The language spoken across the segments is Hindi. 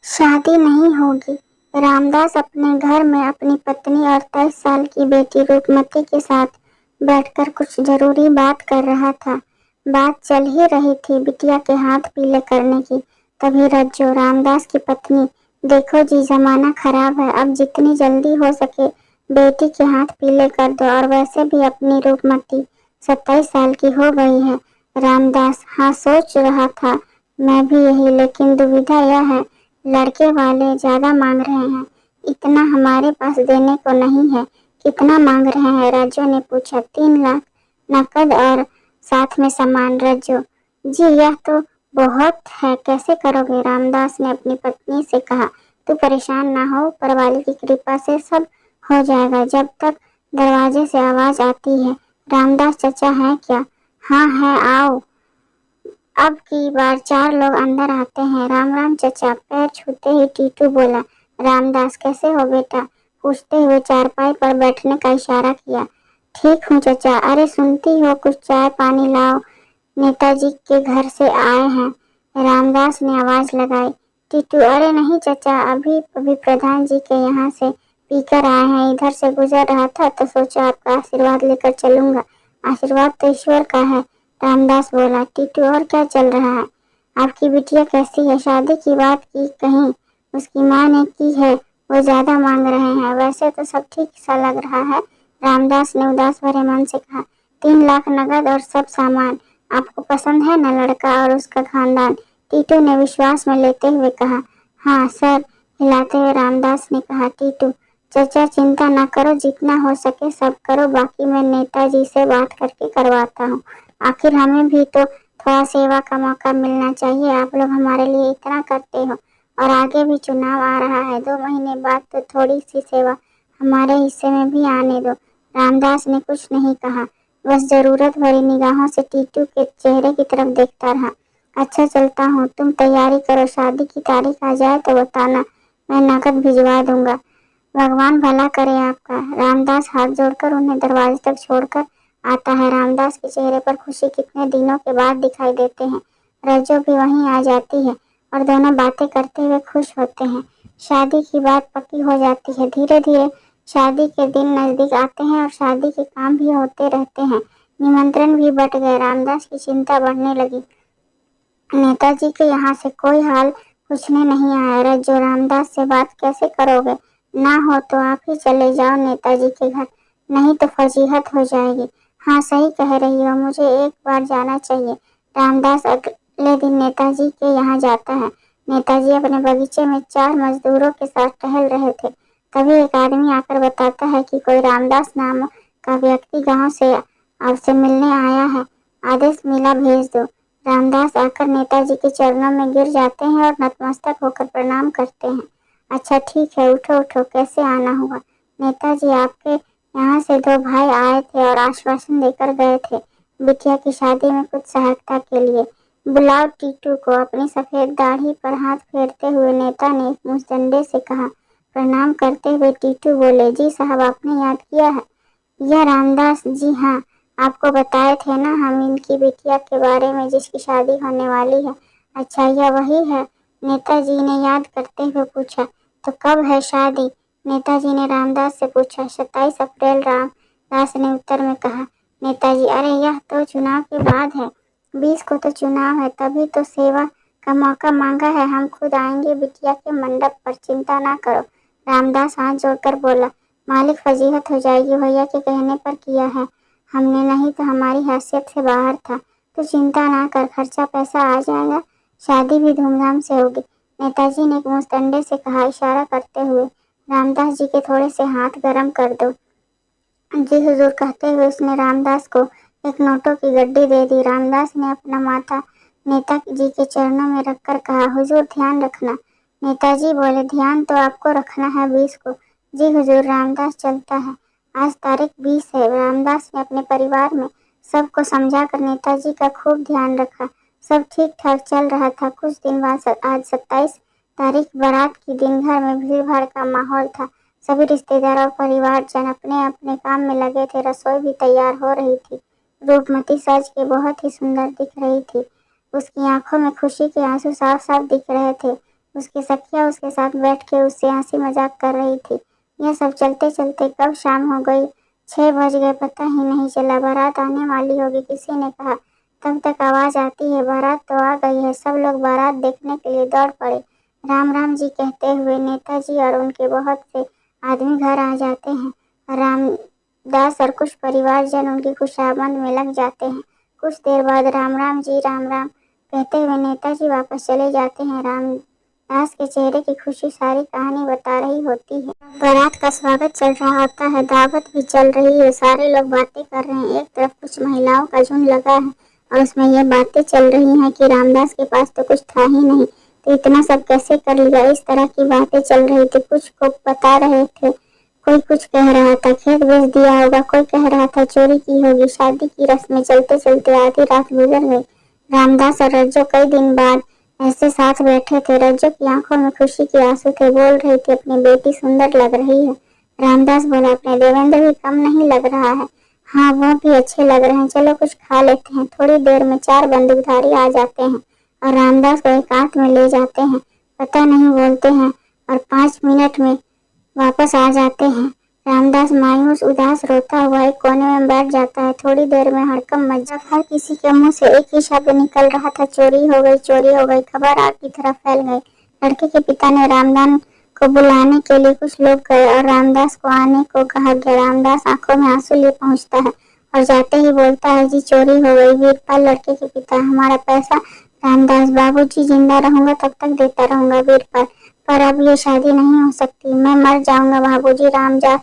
शादी नहीं होगी। रामदास अपने घर में अपनी पत्नी और 23 साल की बेटी रूपमती के साथ बैठकर कुछ जरूरी बात कर रहा था। बात चल ही रही थी बिटिया के हाथ पीले करने की। तभी रज्जो, रामदास की पत्नी, देखो जी जमाना खराब है, अब जितनी जल्दी हो सके बेटी के हाथ पीले कर दो, और वैसे भी अपनी रूपमती 27 साल की हो गई है। रामदास, हाँ सोच रहा था मैं भी यही, लेकिन दुविधा यह है लड़के वाले ज्यादा मांग रहे हैं, इतना हमारे पास देने को नहीं है। कितना मांग रहे हैं? रज्जो ने पूछा। 3 लाख नकद और साथ में सामान। रज्जो, जी यह तो बहुत है, कैसे करोगे? रामदास ने अपनी पत्नी से कहा। तू परेशान ना हो, ऊपर वाले की कृपा से सब हो जाएगा। जब तक दरवाजे से आवाज आती है, रामदास चचा है क्या? हाँ है, आओ। अब की बार 4 लोग अंदर आते हैं। राम राम चचा। पैर छूते ही टीटू बोला। रामदास, कैसे हो बेटा? पूछते हुए चारपाई पर बैठने का इशारा किया। ठीक हूँ चचा। अरे सुनती हो, कुछ चाय पानी लाओ, नेताजी के घर से आए हैं। रामदास ने आवाज लगाई। टीटू, अरे नहीं चचा, अभी अभी प्रधान जी के यहाँ से पीकर आए हैं, इधर से गुजर रहा था तो सोचा आपका आशीर्वाद लेकर चलूंगा। आशीर्वाद तो ईश्वर का है, रामदास बोला। टीटू, और क्या चल रहा है? आपकी बिटिया कैसी है? शादी की बात की कहीं? उसकी माँ ने की है, वो ज्यादा मांग रहे हैं। वैसे तो सब ठीक सा लग रहा है, रामदास ने उदास भरे मन से कहा। 3 लाख नगद और सब सामान। आपको पसंद है न लड़का और उसका खानदान? टीटू ने विश्वास में लेते हुए कहा। हाँ सर, हिलाते हुए रामदास ने कहा। टीटू, चचा चिंता न करो, जितना हो सके सब करो, बाकी मैं नेताजी से बात करके करवाता हूँ। आखिर हमें भी तो थोड़ा सेवा का मौका मिलना चाहिए, आप लोग हमारे लिए इतना करते हो, और आगे भी चुनाव आ रहा है, 2 महीने बाद तो थोड़ी सी सेवा हमारे हिस्से में भी आने दो। रामदास ने कुछ नहीं कहा, बस जरूरत भरी निगाहों से टीटू के चेहरे की तरफ देखता रहा। अच्छा चलता हूँ, तुम तैयारी करो, शादी की तारीख आ जाए तो बताना, मैं नकद भिजवा दूंगा। भगवान भला करे आपका। रामदास हाथ जोड़कर उन्हें दरवाजे तक छोड़कर आता है। रामदास के चेहरे पर खुशी कितने दिनों के बाद दिखाई देते हैं। रज्जो भी वहीं आ जाती है और दोनों बातें करते हुए खुश होते हैं। शादी की बात पक्की हो जाती है। धीरे धीरे शादी के दिन नजदीक आते हैं और शादी के काम भी होते रहते हैं। निमंत्रण भी बढ़ गए। रामदास की चिंता बढ़ने लगी। नेताजी के यहाँ से कोई हाल पूछने नहीं आया। रज्जो, रामदास से बात कैसे करोगे? ना हो तो आप ही चले जाओ नेताजी के घर, नहीं तो फजीहत हो जाएगी। हाँ सही कह रही हो, मुझे एक बार जाना चाहिए। रामदास अगले दिन नेताजी के यहाँ जाता है। नेताजी अपने बगीचे में 4 मजदूरों के साथ टहल रहे थे। तभी एक आदमी आकर बताता है कि कोई रामदास नाम का व्यक्ति गांव से आपसे मिलने आया है, आदेश मिला भेज दो। रामदास आकर नेताजी के चरणों में गिर जाते हैं और नतमस्तक होकर प्रणाम करते हैं। अच्छा ठीक है, उठो उठो, कैसे आना हुआ? नेताजी, आपके यहाँ से 2 भाई आए थे और आश्वासन देकर गए थे, बिटिया की शादी में कुछ सहायता के लिए। बुलाओ टीटू को। अपनी सफेद दाढ़ी पर हाथ फेरते हुए नेता ने मुस्टंडे से कहा। प्रणाम करते हुए टीटू बोले, जी साहब, आपने याद किया है? यह रामदास जी, हाँ, आपको बताए थे ना हम इनकी बिटिया के बारे में जिसकी शादी होने वाली है। अच्छा, यह वही है? नेताजी ने याद करते हुए पूछा। तो कब है शादी? नेताजी ने रामदास से पूछा। 27 अप्रैल, रामदास ने उत्तर में कहा। नेताजी, अरे यह तो चुनाव के बाद है, 20 को तो चुनाव है, तभी तो सेवा का मौका मांगा है, हम खुद आएंगे बिटिया के मंडप पर, चिंता ना करो। रामदास हाथ जोड़कर बोला। मालिक, फजीहत हो जाएगी, भैया के कहने पर किया है हमने, नहीं तो हमारी हैसियत से बाहर था। तो चिंता ना कर, खर्चा पैसा आ जाएगा, शादी भी धूमधाम से होगी। नेताजी ने एक मुस्टंडे से कहा, इशारा करते हुए। रामदास जी के थोड़े से हाथ गरम कर दो। जी हुजूर, कहते हुए उसने रामदास को एक नोटों की गड्डी दे दी। रामदास ने अपना माथा नेताजी के चरणों में रखकर कहा, हुजूर ध्यान रखना। नेताजी बोले, ध्यान तो आपको रखना है 20 को। जी हुजूर। रामदास चलता है। आज तारीख 20 है। रामदास ने अपने परिवार में सबको समझाकर नेताजी का खूब ध्यान रखा। सब ठीक ठाक चल रहा था। कुछ दिन बाद आज 27 तारीख, बारात की दिन, घर में भीड़ भाड़ का माहौल था। सभी रिश्तेदार और परिवारजन अपने अपने काम में लगे थे। रसोई भी तैयार हो रही थी। रूपमती सज के बहुत ही सुंदर दिख रही थी। उसकी आंखों में खुशी के आंसू साफ साफ दिख रहे थे। उसकी सखियाँ उसके साथ बैठ के उससे हंसी मजाक कर रही थी। यह सब चलते चलते कब शाम हो गई, 6 बज गए, पता ही नहीं चला। बारात आने वाली होगी, किसी ने कहा। तब तक आवाज आती है, बारात तो आ गई है। सब लोग बारात देखने के लिए दौड़ पड़े। राम राम जी कहते हुए नेताजी और उनके बहुत से आदमी घर आ जाते हैं। रामदास और कुछ परिवारजन उनकी खुशामद में लग जाते हैं। कुछ देर बाद राम राम जी राम राम कहते हुए नेताजी वापस चले जाते हैं। रामदास के चेहरे की खुशी सारी कहानी बता रही होती है। बारात का स्वागत चल रहा होता है, दावत भी चल रही है, सारे लोग बातें कर रहे हैं। एक तरफ कुछ महिलाओं का झुंड लगा है और उसमें ये बातें चल रही हैं कि रामदास के पास तो कुछ था ही नहीं, तो इतना सब कैसे कर लिया। इस तरह की बातें चल रही थी। कुछ को बता रहे थे, कोई कुछ कह रहा था खेत बेच दिया होगा, कोई कह रहा था चोरी की होगी। शादी की रस्में चलते चलते आधी रात गुजर गई। रामदास और रज्जो कई दिन बाद ऐसे साथ बैठे थे। रज्जो की आंखों में खुशी के आंसू थे, बोल रही थी अपनी बेटी सुंदर लग रही है। रामदास बोला, अपने देवेंद्र भी कम नहीं लग रहा है। हाँ, वो भी अच्छे लग रहे हैं, चलो कुछ खा लेते हैं। थोड़ी देर में 4 बंदूकधारी आ जाते हैं और रामदास को एकांत में ले जाते हैं। पता नहीं बोलते हैं और 5 मिनट में वापस आ जाते हैं। रामदास मायूस उदास रोता हुआ एक कोने में बैठ जाता है। थोड़ी देर में हड़कंप मच जाता है। हर किसी के मुंह से एक ही शब्द निकल रहा था, चोरी हो गई, चोरी हो गई। खबर आग की तरह फैल गई। लड़के के पिता ने रामदास को बुलाने के लिए कुछ लोग गए और रामदास को आने को कहा गया। रामदास आंखों में आंसू लिए पहुंचता है और जाते ही बोलता है, जी चोरी हो गई। वीरपाल लड़के के पिता, हमारा पैसा। रामदास, बाबूजी जिंदा रहूंगा तब तक देता रहूंगा। वीरपाल, पर अब ये शादी नहीं हो सकती, मैं मर जाऊंगा बाबूजी। रामदास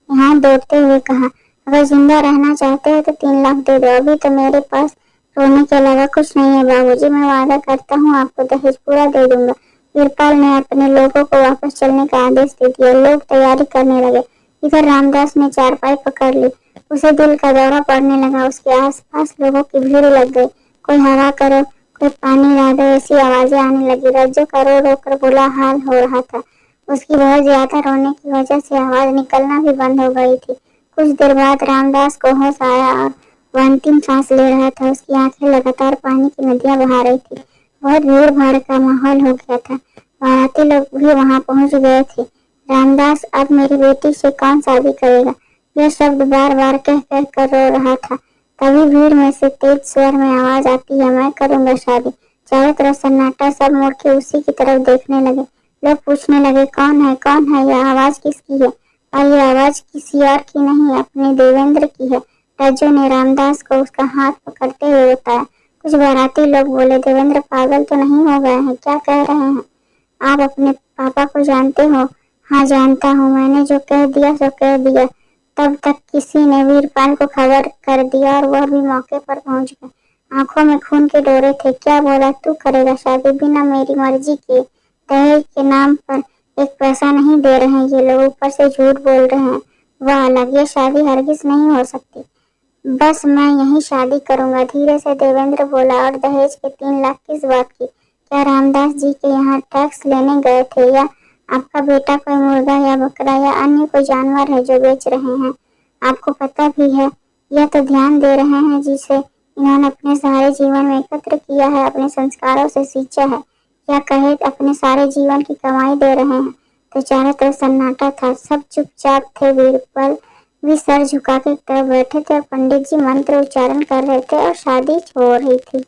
यहाँ दौड़ते हुए कहा, अगर जिंदा रहना चाहते हो तो 3 लाख दे दो, अभी तो मेरे पास रोने के अलावा कुछ नहीं है बाबूजी। मैं वादा करता हूँ आपको दहेज पूरा दे दूंगा। वीरपाल ने अपने लोगों को वापस चलने का आदेश दे दिया। लोग तैयारी करने लगे। इधर रामदास ने चारपाई पकड़ ली। उसे दिल का दौरा पड़ने लगा। उसके आसपास लोगों की भीड़ लग गई। कोई हवा करो, कोई पानी ला दो, ऐसी आवाजें आने लगी। रज्जो का रो रो कर बुरा हाल हो रहा था। उसकी बहुत ज्यादा रोने की वजह से आवाज निकलना भी बंद हो गई थी। कुछ देर बाद रामदास को होश आया और वह अंतिम सांस ले रहा था। उसकी आंखें लगातार पानी की नदियां बहा रही थी। बहुत भीड़ भाड़ का माहौल हो गया था। बाराती लोग भी वहां पहुंच गए थे। रामदास, अब मेरी बेटी से कौन शादी करेगा, यह शब्द बार बार कह कह कर रो रहा था। तभी भीड़ में से तेज स्वर में आवाज आती है, मैं करूंगा शादी। चारों तरफ सन्नाटा। सब मुड़ के उसी की तरफ देखने लगे। लोग पूछने लगे, कौन है, कौन है, यह आवाज किसकी है। और यह आवाज किसी और की नहीं, अपने देवेंद्र की है। रज्जो ने रामदास को उसका हाथ पकड़ते हुए बताया। कुछ बाराती लोग बोले, देवेंद्र पागल तो नहीं हो गए हैं, क्या कह रहे हैं आप, अपने पापा को जानते हो। हाँ जानता हूँ, मैंने जो कह दिया सो कह दिया। तब तक किसी ने वीरपाल को खबर कर दिया और वह भी मौके पर पहुंच गया। आंखों में खून के डोरे थे। क्या बोला, तू करेगा शादी बिना मेरी मर्जी के। दहेज के नाम पर एक पैसा नहीं दे रहे हैं ये लोग, ऊपर से झूठ बोल रहे हैं। वह अलग, ये शादी हरगिज नहीं हो सकती। बस मैं यही शादी करूंगा, धीरे से देवेंद्र बोला। और दहेज के 3 लाख किस बात की, क्या रामदास जी के यहाँ टैक्स लेने गए थे, या आपका बेटा कोई मुर्गा या बकरा या अन्य कोई जानवर है जो बेच रहे हैं। आपको पता भी है, यह तो ध्यान दे रहे हैं जिसे इन्होंने अपने सारे जीवन में एकत्र किया है, अपने संस्कारों से सींचा है, या कहे अपने सारे जीवन की कमाई दे रहे हैं। तो चारों तरफ सन्नाटा था। सब चुपचाप थे। वीरपाल भी सर झुका के तरफ बैठे थे और पंडित जी मंत्र उच्चारण कर रहे थे और शादी हो रही थी।